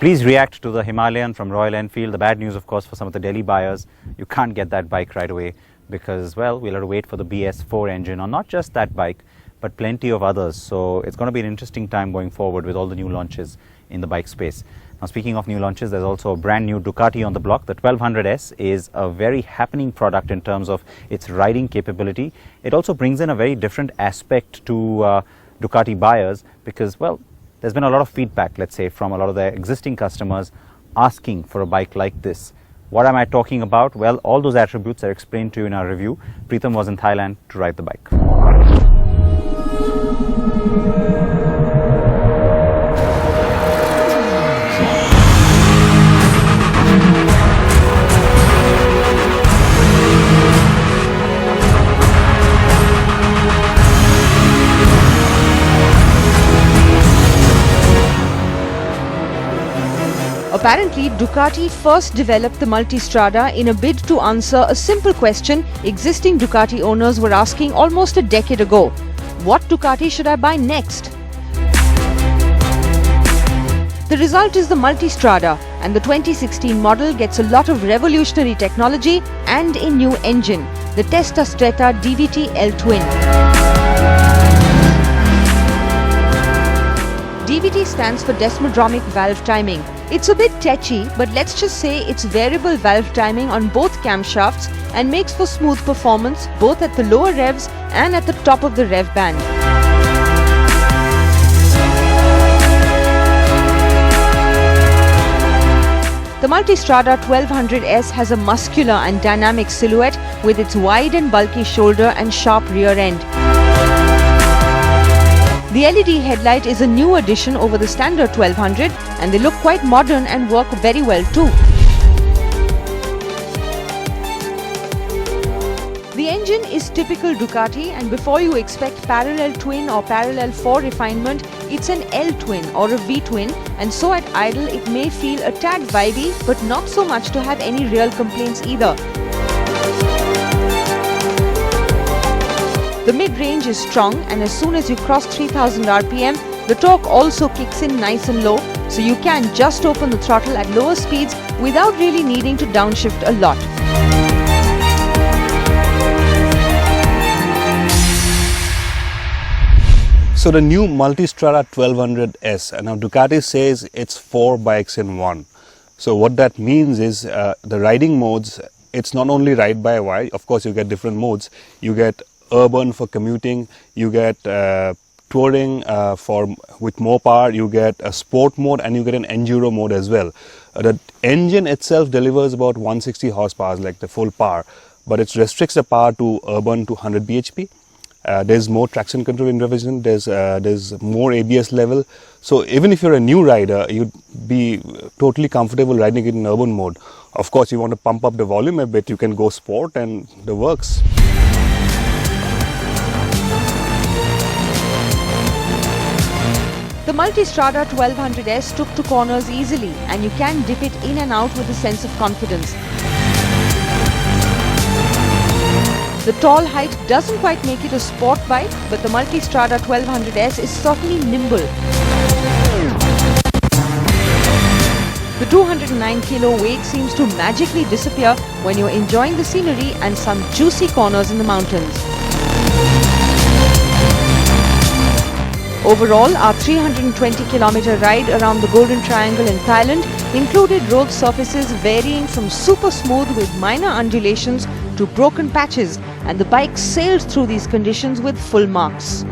Please react to the Himalayan from Royal Enfield. The bad news, of course, for some of the Delhi buyers, you can't get that bike right away because, well, we'll have to wait for the BS4 engine on not just that bike, but plenty of others. So it's going to be an interesting time going forward with all the new launches in the bike space. Now, speaking of new launches, there's also a brand new Ducati on the block. The 1200S is a very happening product in terms of its riding capability. It also brings in a very different aspect to Ducati buyers because, well, there's been a lot of feedback, let's say, from a lot of their existing customers asking for a bike like this. What am I talking about? Well, all those attributes are explained to you in our review. Preetham was in Thailand to ride the bike. Apparently, Ducati first developed the Multistrada in a bid to answer a simple question existing Ducati owners were asking almost a decade ago. What Ducati should I buy next? The result is the Multistrada, and the 2016 model gets a lot of revolutionary technology and a new engine, the Testa Stretta DVT L-Twin. DVT stands for Desmodromic Valve Timing. It's a bit tetchy, but let's just say it's variable valve timing on both camshafts and makes for smooth performance both at the lower revs and at the top of the rev band. The Multistrada 1200S has a muscular and dynamic silhouette with its wide and bulky shoulder and sharp rear end. The LED headlight is a new addition over the standard 1200 and they look quite modern and work very well too. The engine is typical Ducati, and before you expect parallel twin or parallel 4 refinement, it's an L-twin or a V-twin, and so at idle it may feel a tad vibey but not so much to have any real complaints either. The mid-range is strong, and as soon as you cross 3000 RPM, the torque also kicks in nice and low, so you can just open the throttle at lower speeds without really needing to downshift a lot. So the new Multistrada 1200S, and now Ducati says it's 4 bikes in one. So what that means is the riding modes, it's not only ride by wire, of course you get different modes, you get urban for commuting, you get touring with more power, you get a sport mode, and you get an enduro mode as well. The engine itself delivers about 160 horsepower, like the full power, but it restricts the power to urban to 100 bhp. There's more traction control in revision, there's more ABS level, so even if you're a new rider, you'd be totally comfortable riding it in urban mode. Of course, you want to pump up the volume a bit, you can go sport and the works. The Multistrada 1200S took to corners easily, and you can dip it in and out with a sense of confidence. The tall height doesn't quite make it a sport bike, but the Multistrada 1200S is certainly nimble. The 209 kilo weight seems to magically disappear when you're enjoying the scenery and some juicy corners in the mountains. Overall, our 320-kilometer ride around the Golden Triangle in Thailand included road surfaces varying from super smooth with minor undulations to broken patches, and the bike sailed through these conditions with full marks.